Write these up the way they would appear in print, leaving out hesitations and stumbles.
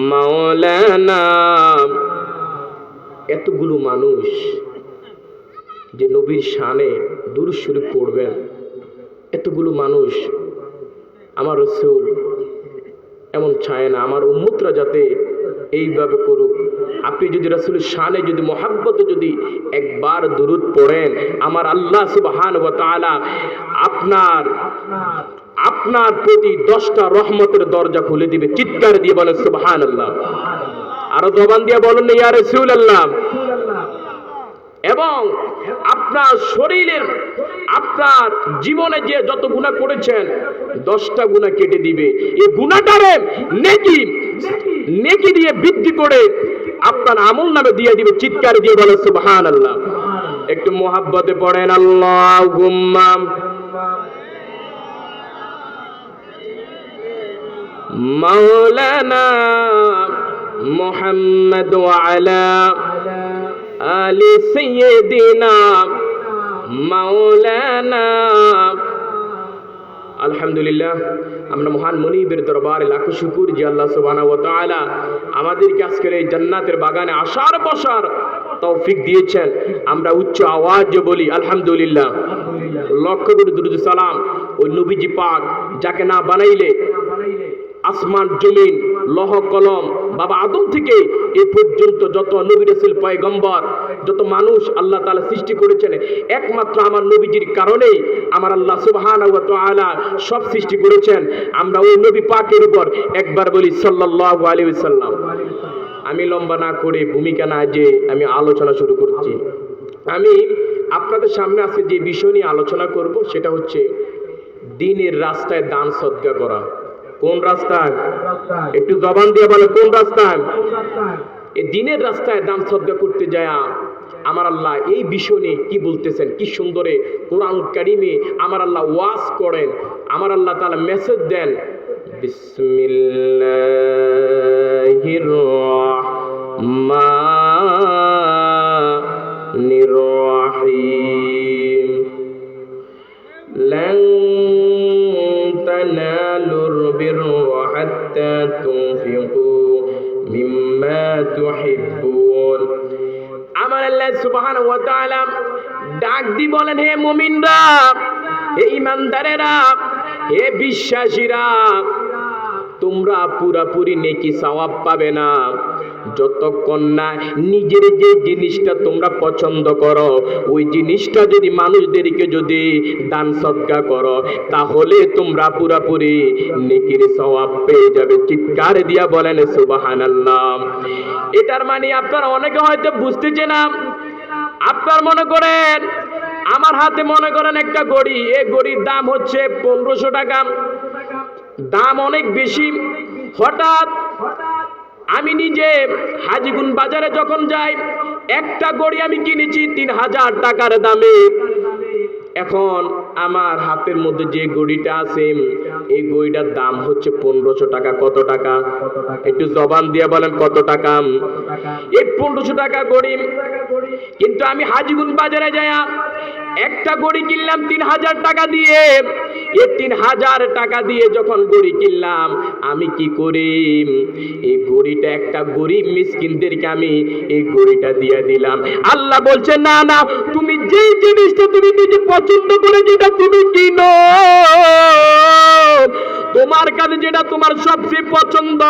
মাওলানা। এতগুলো মানুষ যে নবীর শানে দুরূদ শরীফ পড়বেন, এতগুলো মানুষ আমার রাসূল এমন চায় না আমার উম্মতরা যাতে এইভাবে করুক। আপনি যদি রাসূলের শানে যদি মহাব্বতে যদি একবার দুরূদ পড়েন, আমার আল্লাহ সুবহানাহু ওয়া তাআলা আপনার আপনার প্রতি 10টা রহমতের দরজা খুলে দিবে। চিৎকার দিয়ে বলেন সুবহানাল্লাহ। আরো জবান দিয়ে বলেন ইয়া রাসূলুল্লাহ। এবং আপনার শরীরের আপনার জীবনে যে যত গুনাহ করেছেন 10টা গুনাহ কেটে দিবে। এই গুনাহটারে নেকি দিয়ে বৃদ্ধি করে আপনার আমল নামে দিয়ে দিবে। চিৎকার দিয়ে বলেন সুবহানাল্লাহ। একটু মুহাব্বতে পড়েন আল্লাহুম্মা মাওলানা মুহাম্মদ ওয়া আলা আলি সাইয়্যিদিনা মাওলানা। আলহামদুলিল্লাহ, আমরা মহান মুনিবের দরবারে লাখো শুকর যে আল্লাহ সুবহানাহু ওয়া তাআলা আমাদেরকে আজকের এই জান্নাতের বাগানে আসার বসার তৌফিক দিয়েছেন। আমরা উচ্চ আওয়াজে বলি আলহামদুলিল্লাহ। লক্ষ কোটি দুরূদ সালাম ওই নবীজি পাক যাকে না বানাইলে আসমান জমিন লৌহ কলম বাবা আদম থেকে এ পর্যন্ত যত নবী রাসূল পয়গম্বর যত মানুষ আল্লাহ তাআলা সৃষ্টি করেছেন, একমাত্র আমার নবীজির কারণেই আমার আল্লাহ সুবহানাহু ওয়া তাআলা সব সৃষ্টি করেছেন। আমরা ওই নবী পাকের উপর একবার বলি সাল্লাল্লাহু আলাইহি ওয়াসাল্লাম। আমি লম্বা না করে ভূমিকা না যে আমি আলোচনা শুরু করছি। আমি আপনাদের সামনে আজকে যে বিষয় নিয়ে আলোচনা করব সেটা হচ্ছে দ্বীনের রাস্তায় দান সদকা করা। কোন রাস্তায়? একটু জবান দিয়ে বলে কোন রাস্তায়? এই দ্বীনের রাস্তায় দান সদকা করতে যায় আমার আল্লাহ এই বিষয় নিয়ে কি বলতেছেন, কি সুন্দরে কোরআন কারিমে আমার আল্লাহ ওয়াজ করেন, আমার আল্লাহ তাআলা মেসেজ দেন। বিসমিল্লাহির রাহমানির রাহিম। লান তানালুর বিররা হাত্তা তুনফিকু মিম্মা তুহিব্বুন। আমার আল্লাহ সুবহানাহু ওয়া তাআলা ডাক দি বলেন, হে মুমিনরা, হে ঈমানদারেরা, হে বিশ্বাসীরা, তোমরা পুরাপুরি নেকি সওয়াব পাবে না যতক্ষণ না নিজের যে জিনিসটা তোমরা পছন্দ করো ওই জিনিসটা যদি মানুষদেরকে যদি দান সদকা করো তাহলে তোমরা পুরাপুরি নেকির সওয়াব পেয়ে যাবে। চিৎকার দিয়া বলেন সুবহানাল্লাহ। এটার মানে আপনারা অনেকে হয়তো বুঝতেছে না। আপনার মনে করেন আমার হাতে মনে করেন একটা ঘড়ি, এই ঘড়ির দাম হচ্ছে 1500 টাকা, দাম অনেক বেশি। হঠাৎ আমি নিজে হাজীগুন বাজারে যখন যাই একটা ঘড়ি আমি কিনেছি 3000 টাকার দামে। এখন আমার হাতের মধ্যে যে ঘড়িটা আছে এই ঘড়িটার দাম হচ্ছে 1500 টাকা। কত টাকা? একটু জবান দিয়ে বলেন কত টাকা? এই 1500 টাকা ঘড়ি। কিন্তু আমি হাজীগুন বাজারে যাই একটা ঘড়ি কিনলাম 3000 টাকা দিয়ে। এই 3000 টাকা দিয়ে যখন ঘড়ি কিনলাম আমি কি করি, এই ঘড়িটা একটা গরিব মিসকিনদেরকে আমি এই ঘড়িটা দিয়ে দিলাম। আল্লাহ বলছে না না, তুমি যেই জিনিসটা তুমি নিজে পছন্দ করে যেটা তুমি কিনো, তোমার কাছে যেটা তোমার সবচেয়ে পছন্দ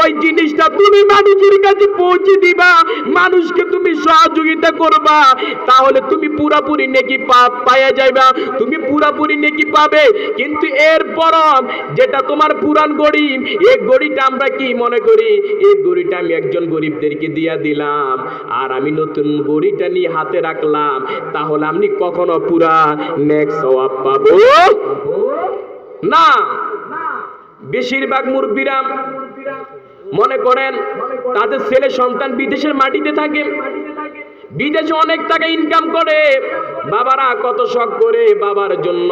ওই জিনিসটা তুমি মানুষের কাছে পৌঁছে দিবা, মানুষকে তুমি সহযোগিতা করবা, তাহলে তুমি পুরাপুরি নেকি পাওয়া যাইবা, তুমি পুরাপুরি নেকি পাবে। কিন্তু এরপর যেটা তোমার পুরান গরিব, এই গরিবটা আমরা কি মনে করি, এই গরিবটা আমি একজন গরিবদেরকে দিয়া দিলাম আর আমি নতুন গরিবটা নিয়ে হাতে রাখলাম, তাহলে আমি কখনো পুরা নেক সওয়াব পাবো না। বেশিরভাগ মুরব্বীরা মনে করেন তাদের ছেলে সন্তান বিদেশের মাটিতে থাকে, বিদেশে অনেক টাকা ইনকাম করে, বাবারা কত শখ করে বাবার জন্য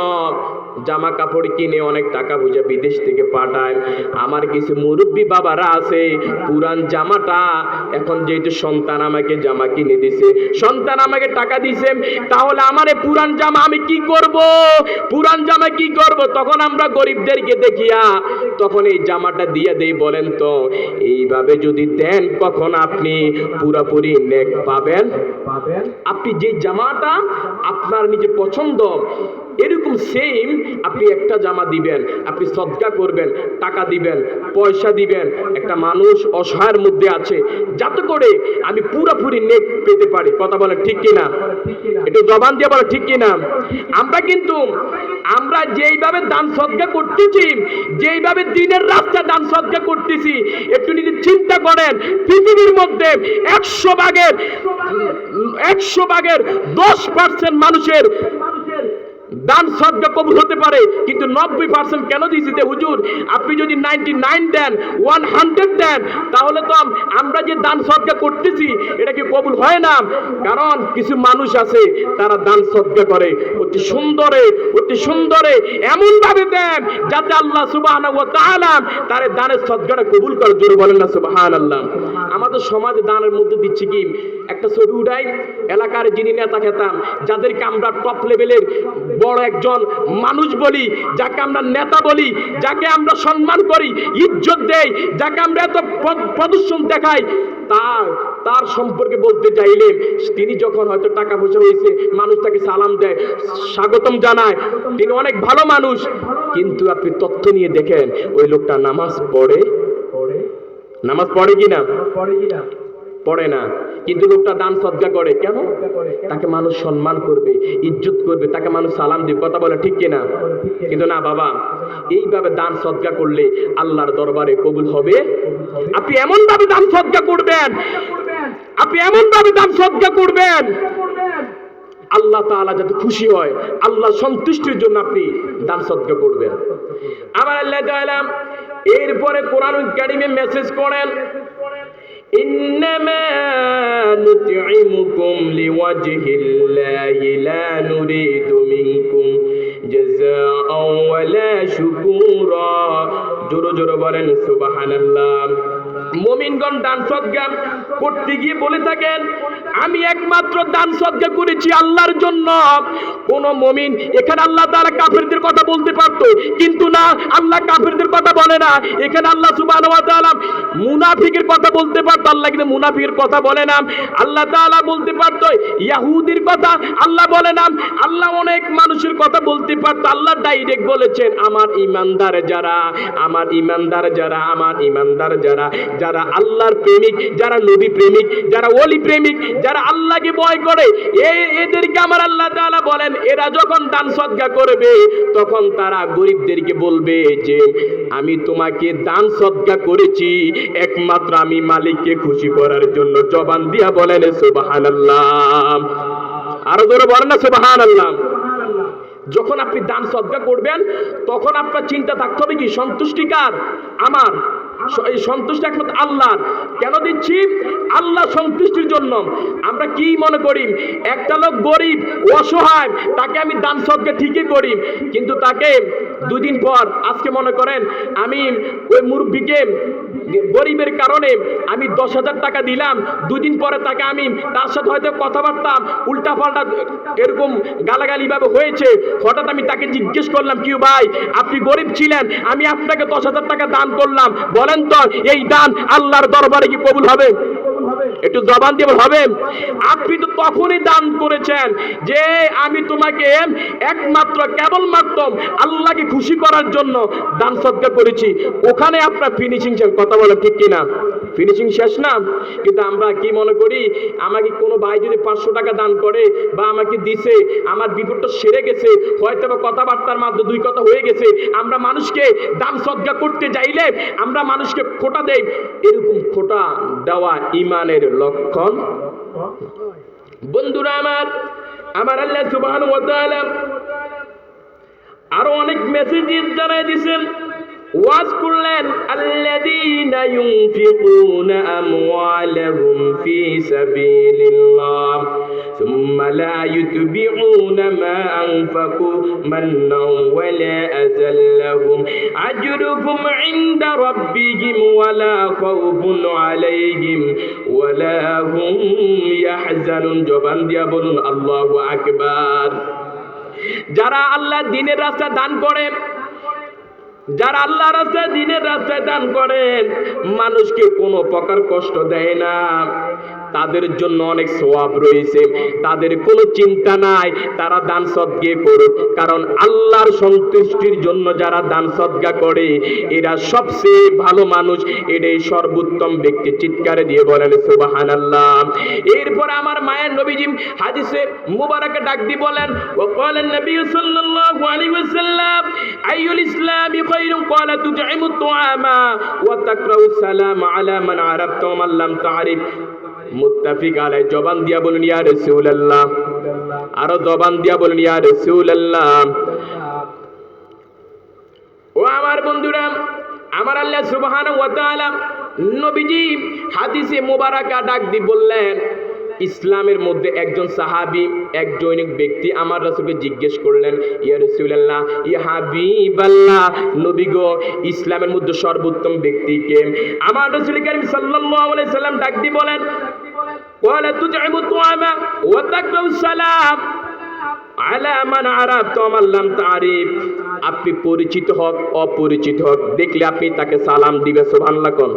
জামা কাপড় কিনে অনেক টাকা বুঝে বিদেশ থেকে পাঠায়। আমার কিছু মুরব্বী বাবারা আছে, পুরান জামাটা এখন যেহেতু সন্তান আমাকে জামা কিনে দিছে, সন্তান আমাকে টাকা দিছে, তাহলে আমার এই পুরান জামা আমি কি করব? পুরান জামা কি করব? তখন আমরা গরিবদেরকে দেখিয়া তখন এই জামাটা দিয়ে দেই। বলেন তো এইভাবে যদি দেন কখন আপনি পুরোপুরি নেক পাবেন? আপনি যে জামাটা আপনার নিজের পছন্দ এরকম সেম আপনি একটা জামা দিবেন, আপনি সদকা করবেন, টাকা দিবেন, পয়সা দিবেন, একটা মানুষ অসহায়ের মধ্যে আছে, যাতে করে আমি পুরোপুরি নেক পেতে পারি। কথা বলেন ঠিক কিনা? একটু জবান দিয়ে বলে ঠিক কিনা? আমরা যেইভাবে দান সদকা করতেছি, যেইভাবে দিনের রাস্তা দান সদকা করতেছি, একটু নিজে চিন্তা করেন, পৃথিবীর মধ্যে 100 ভাগের 10% মানুষের দান সদকা কবুল হতে পারে, কিন্তু 90% কেন দিয়েছে হুজুর? আপনি যদি 99 দেন, 100 দেন, তাহলে তো আমরা যে দান সদকা করতেছি এটা কি কবুল হয় না? কারণ কিছু মানুষ আছে তারা দান সদকা করে অতি সুন্দরে এমন ভাবে দেন যাতে আল্লাহ সুবহানাহু ওয়া তাআলা তার দানের সদকাটা কবুল করে। জোরে বলেন না সুবহানাল্লাহ। আমাদের সমাজে দানের মধ্যে দিচ্ছি কি, একটা ছবি উঠাই, এলাকার যিনি নেতা খেতাম, যাদেরকে আমরা টপ লেভেলের বড় একজন মানুষ বলি, যাকে আমরা নেতা বলি, যাকে আমরা সম্মান করি, ইজ্জত দেই, যাকে আমরা এত প্রদর্শন দেখাই, তার সম্পর্কে বলতে চাইলে তিনি যখন হয়তো টাকা পয়সা হয়েছে, মানুষ তাকে সালাম দেয়, স্বাগতম জানায়, তিনি অনেক ভালো মানুষ, কিন্তু আপনি তথ্য নিয়ে দেখেন ওই লোকটা নামাজ পড়ে কি না? পড়ে না, কিন্তু লোকটা দান সদকা করে। কেন? তাকে মানুষ সম্মান করবে, ইজ্জত করবে, তাকে মানুষ সালাম দিবে। কথা বলে ঠিক কিনা? কিন্তু না বাবা, এইভাবে দান সদকা করলে আল্লাহর দরবারে কবুল হবে। আপনি এমন ভাবে দান সদকা করবেন, আল্লাহ তাআলা যাতে খুশি হয়, আল্লাহ সন্তুষ্টির জন্য আপনি দান সদকা করবেন। আমার আল্লাহ তাআলা এরপরে কোরআনুল কারীমে মেসেজ করেন, ইন্নামা নুতঈমুকুম লিওয়াজহিল্লাহি লা নুরিদু মিনকুম জাযাআও ওয়ালা শুকুরা। জোরে বলেন সুবহানাল্লাহ। মুমিনগণ দান সদকা করতে গিয়ে বলে থাকেন, আমি একমাত্র দান সদকা করেছি আল্লাহর জন্য। কোন মুমিন, এখানে আল্লাহ তাআলা কাফেরদের কথা বলতে পারতো, কিন্তু না, আল্লাহ কাফেরদের কথা বলে না। এখানে আল্লাহ সুবহানাহু ওয়া তাআলা মুনাফিকের কথা বলতে পারতো, আল্লাহ কিন্তু মুনাফিকের কথা বলে না। আল্লাহ তাআলা বলতে পারতো ইহুদির কথা, আল্লাহ বলে না। আল্লাহ অনেক মানুষের কথা বলতে পারতো, আল্লাহ ডাইরেক্ট বলেছেন আমার ইমানদার যারা যারা আল্লাহর প্রেমিক, যারা নবী প্রেমিক, যারা ওলি প্রেমিক, যারা আল্লাহকে ভয় করে, এদেরকে আমার আল্লাহ তাআলা বলেন এরা যখন দান সদকা করবে তখন তারা গরিবদেরকে বলবে যে আমি তোমাকে দান সদকা করেছি একমাত্র আমি মালিককে খুশি করার জন্য। জবান দিয়া বলেন সুবহানাল্লাহ। আরো জোরে বলেন না সুবহানাল্লাহ। যখন আপনি দান সদকা করবেন তখন আপনার চিন্তা থাকতে হবে কি, সন্তুষ্টিকার আমার, এই সন্তুষ্টি একমাত্র আল্লাহর। কেন দিচ্ছি? আল্লাহ সন্তুষ্টির জন্য। আমরা কি মনে করি, একটা লোক গরিব অসহায়, তাকে আমি দান সদকা ঠিকই করি, কিন্তু তাকে দুদিন পর, আজকে মনে করেন আমি ওই মুরব্বীকে গরিবের কারণে আমি 10,000 টাকা দিলাম, দুদিন পরে তাকে আমি তার সাথে হয়তো কথাবার্তা উল্টা পাল্টা এরকম গালাগালি ভাবে হয়েছে, হঠাৎ আমি তাকে জিজ্ঞেস করলাম, কি ভাই আপনি গরিব ছিলেন, আমি আপনাকে 10,000 টাকা দান করলাম, বলেন তো এই দান আল্লাহর দরবারে কি কবুল হবে? একটু জবান দিয়ে হবে। আপনি তো তখনই দান করেছেন যে আমি তোমাকে একমাত্র কেবলমাত্র আল্লাহকে খুশি করার জন্য দান সদকা করেছি, ওখানে আপনার ফিনিশিং শেষ। কথা বলে ঠিক কিনা? ফিনিশিং শেষ না? কিন্তু আমরা কি মনে করি, আমাকে কোনো ভাই যদি 500 টাকা দান করে বা আমাকে দিছে, আমার বিপদটা সেরে গেছে, হয়তো বা কথাবার্তার মাধ্যমে 2 কথা হয়ে গেছে, আমরা মানুষকে দান সদকা করতে যাইলে আমরা মানুষকে খোটা দেই। এরকম খোটা দেওয়া ইমানের লক্ষণ। বন্ধুরা আমার আল্লাহ সুবহানাহু ওয়া তাআলা আরো অনেক মেসেজ জানাই দিয়েছেন। ওয়াজ করলেন আল্লাযীনা ইউনফিকুনা আমওয়ালাহুম ফি সাবিলিল্লাহ সুম্মা লা ইউতবিউনা মা আনফাকু মান্নান ওয়া লা আযাল্লাহুম আজরুহুম ইনদা রাব্বিহিম ওয়া লা খাউফুন আলাইহিম ওয়া লা হুম ইয়াহজানুন। জবান দিয়া বলুন আল্লাহু আকবার। যারা আল্লাহ দ্বীনের রাস্তায় দান করে, যারা আল্লাহ রাস্তায় দ্বীনের রাস্তায় দান করেন, মানুষকে কোনো প্রকার কষ্ট দেয় না, তাদের জন্য অনেক সওয়াব রয়েছে। তাদের কোনো চিন্তা নাই তারা দান সদকা করুক, কারণ আল্লাহর সন্তুষ্টির জন্য যারা দান সদকা করে এরা সবচেয়ে ভালো মানুষ, এটাই সর্বোত্তম ব্যক্তি। চিৎকারে দিয়ে বলেন সুবহানাল্লাহ। এরপর আমার মায়ের নবীজি হাদিসে মুবারকে ডাক দিয়ে বলেন, ওয়াকাল নবী সাল্লাল্লাহু আলাইহি ওয়াসাল্লাম আইয়ুল ইসলামি খায়রুন ক্বালা তুতঈমু তুআমা ওয়া তাকরাউ সালাম আলা মান আরাফতা ওয়া মান লাম তা'রিফ। মুত্তাফিক আলাইহি। জবান দিয়া বলুন ইয়া রাসূলুল্লাহ, আরো জবান দিয়া বলুন ইয়া রাসূলুল্লাহ। ও আমার বন্ধুরা, আমার আল্লাহ সুবহানাহু ওয়া তাআলা নবীজি হাদিসে মুবারাকা ডাক দিয়ে বললেন, ইসলামের মধ্যে একজন সাহাবী, এক জৈনিক ব্যক্তি আমার রাসূলকে জিজ্ঞেস করলেন, ইয়া রাসূলুল্লাহ, ইয়া হাবিবাল্লাহ, নবী গো, ইসলামের মধ্যে সর্বোত্তম ব্যক্তি কে? আমার রাসূল কারীম সাল্লাল্লাহু আলাইহি সাল্লাম ডাক দিয়ে বলেন, ক্বালা তুতঈমু তুআমা ওয়া তাকরাউ সালাম আলা মান আরাফতা ওয়া মান লাম তা'রিফ। আপনি পরিচিত হোক অপরিচিত হোক, দেখলে আপনি তাকে সালাম দিবেন। সুবহানাল্লাহ কোন।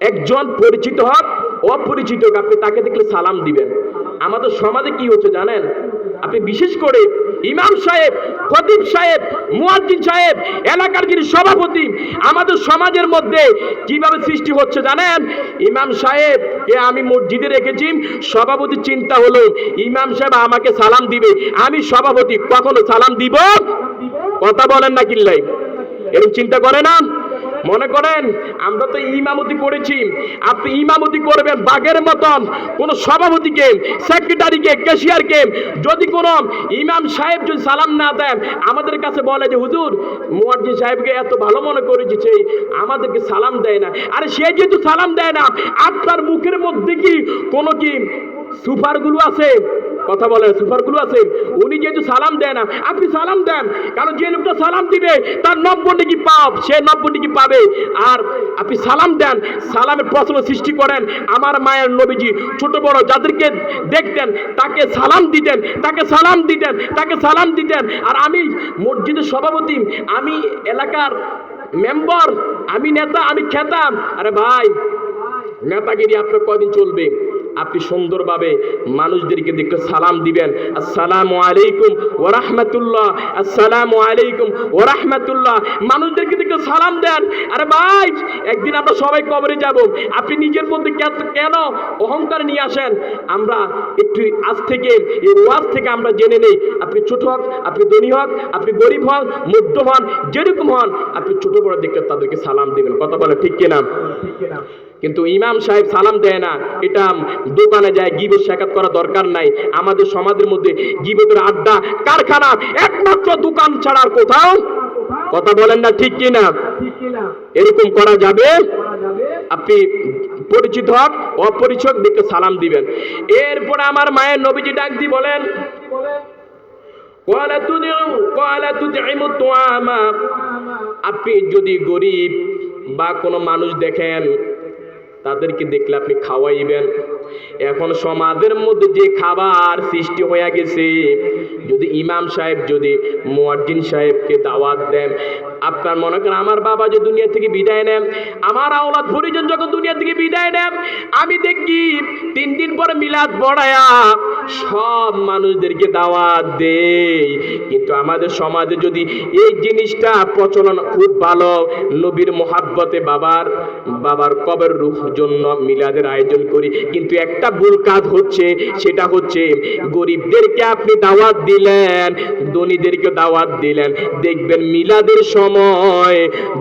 একজন পরিচিত হোক অপরিচিত হোক, আপনি তাকে দেখলে সালাম দিবেন। আমাদের সমাজে কি হচ্ছে জানেন? আপনি বিশেষ করে ইমাম সাহেব, খতিব সাহেব, মুয়াজ্জিন সাহেব, এলাকার যিনি সভাপতি, আমাদের সমাজের মধ্যে কিভাবে সৃষ্টি হচ্ছে জানেন? ইমাম সাহেব কে আমি মসজিদে রেখেছি, সভাপতি চিন্তা হলো ইমাম সাহেব আমাকে সালাম দিবে, আমি সভাপতি কখনো সালাম দিব? কথা বলেন না কিল্লাই? এরকম চিন্তা করে না? মনে করেন আমরা তো ইমামতি করেছি, আপনি ইমামতি করবেন বাঘের মতন। কোন সভাপতিকে, সেক্রেটারিকে, ক্যাশিয়ারকে যদি কোন ইমাম সাহেব যদি সালাম না দেন, আমাদের কাছে বলে যে হুজুর মুয়াজ্জিন সাহেবকে এত ভালো মনে করেছি, আমাদেরকে সালাম দেয় না। আরে সে যেহেতু সালাম দেয় না, আপনার মুখের মধ্যে কি কোনো কি সুপারগুলো আছে? কথা বলে সুপারগুলো আছে? উনি যেহেতু সালাম দেয় না, আপনি সালাম দেন, কারণ যে লোকটা সালাম দিবে তার 90 নেকি পাপ, সে 90 নেকি পাবে। আর আপনি সালাম দেন, সালামের প্রশ্ন সৃষ্টি করেন। আমার মায়ের নবীজি ছোট বড় যাদেরকে দেখতেন তাকে সালাম দিতেন, তাকে সালাম দিতেন, তাকে সালাম দিতেন। আর আমি মসজিদের সভাপতি, আমি এলাকার মেম্বার, আমি নেতা, আমি খেতাম। আরে ভাই, নেতাগিরি আপনার কদিন চলবে? আপনি সুন্দরভাবে মানুষদেরকে দেখে সালাম দিবেন, আসসালামু আলাইকুম ওয়া রাহমাতুল্লাহ, আসসালামু আলাইকুম ওয়া রাহমাতুল্লাহ। মানুষদেরকে দেখে সালাম দেন। আরে ভাই, একদিন আমরা সবাই কবরে যাব, আপনি নিজের মধ্যে কেন অহংকার নিয়ে আসেন? আমরা একটু আজ থেকে এই ওয়াজ থেকে আমরা জেনে নেই, আপনি ছোট হন, আপনি ধনী হন, আপনি গরিব হন, মধ্য হন, যেরকম হন, আপনি ছোট বড় দেখে তাদেরকে সালাম দিবেন। কথা বলে ঠিক কিনা? কিন্তু ইমাম সাহেব সালাম দেয় না, এটা দোকানে যায় গিবত শেখাত করা দরকার নাই। আমাদের সমাজের মধ্যে গিবতের আড্ডা কারখানা একমাত্র দোকান ছাড়া আর কোথাও। কথা বলেন না ঠিক কিনা? এরকম করা যাবে? আপনি পরিচিত হক অপরিচিত দেখে সালাম দিবেন। এরপর আমার মায়ের নবীজি ডাক দিয়ে বলেন, আপনি যদি গরিব বা কোনো মানুষ দেখেন, তাদেরকে দেখলে আপনি খাওয়াইবেন। এখন সমাজের মধ্যে যে খাবার সৃষ্টি হয়ে গেছে, যদি ইমাম সাহেব যদি মুয়াজ্জিন সাহেবকে দাওয়াত দেন, আপনার মনে করেন আমার বাবা যে দুনিয়া থেকে বিদায় নেন, আমার আওলাদ পরিজন যখন দুনিয়া থেকে বিদায় নেন, আমি দেখি 3 দিন পরে মিলাদ পড়ায়া সব মানুষদেরকে দাওয়াত দেই। কিন্তু আমাদের সমাজে যদি এই জিনিসটা প্রচলন খুব ভালো, নবীর মোহাব্বতে বাবার কবর রূহ জন্য মিলাদের আয়োজন করি, কিন্তু একটা ভুল কাজ হচ্ছে, সেটা হচ্ছে গরিবদেরকে আপনি দাওয়াত দিলেন, ধনীদেরকে দাওয়াত দিলেন। দেখবেন মিলাদের সময়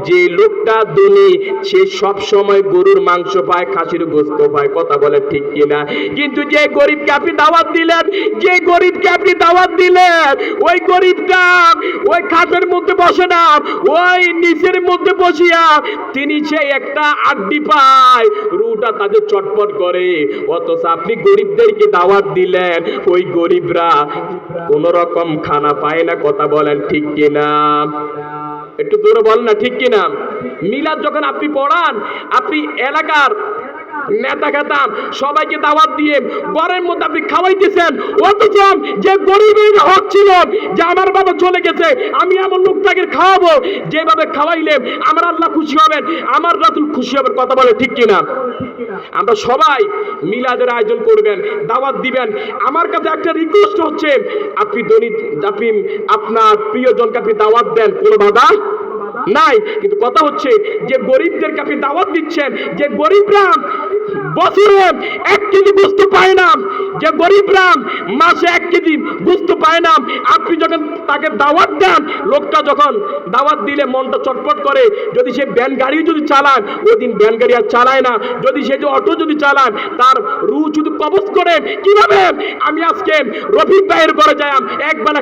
যে লোকটা ধনী সে সব সময় গরুর মাংস পায়, খাসির গোশত পায়। কথা বলে ঠিক কিনা? কিন্তু যে গরিবকে আপনি দাওয়াত দিলেন, যে গরিবকে আপনি দাওয়াত দিলেন ওই গরিবটা ওই খাটের মধ্যে বসে না, ওই নিচের মধ্যে বসিয়া তিনি সেই একটা আড্ডি পায়, রুটা তাদের চটপট করে। অথচ আপনি গরিবদেরকে দাওয়াত দিলেন, ওই গরিবরা কোন রকম খানা পায় না। কথা বলেন ঠিক কিনা? একটু জোরে বলেন না, ঠিক কিনা? মিলাদ যখন আপনি পড়ান, আপনি এলাকার নেতা খেতাম সবাইকে দাওয়াত দিয়ে ঘরের মধ্যে আপনি খাওয়াইতেছেন, অথচ যে গরিবের হক ছিল যে আমার বাবা চলে গেছে, আমি আমার লোকটাকে খাওয়াবো, যেভাবে খাওয়াইলে আমার আল্লাহ খুশি হবেন, আমার রাসূল খুশি হবেন। কথা বলে ঠিক কিনা? আমরা সবাই মিলাদের আয়োজন করবেন, দাওয়াত দিবেন। আমার কাছে একটা রিকোয়েস্ট হচ্ছে, আপনি আপনার প্রিয়জনকে আপনি দাওয়াত দেন, কোনো বাধা নাই। কিন্তু কথা হচ্ছে যে গরিবদেরকে আপনি দাওয়াত দিচ্ছেন, যে গরিবরা বছরে 1 কেজি গোস্ত পায় না, যে গরিবরা মাসে 1 কেজি গোস্ত পায় না, আপনি যখন তাকে দাওয়াত দেন, লোকটা যখন দাওয়াত দিলে মনটা চটপট করে। যদি সে ভ্যান গাড়ি যদি চালায়, ওই দিন ভ্যান গাড়ি আর চালায় না। যদি সে যে অটো যদি চালায়, তার রুহ শুধু কবজ করে কিভাবে আমি আজকে রফিক ভাইয়ের ঘরে যাই, একবেলা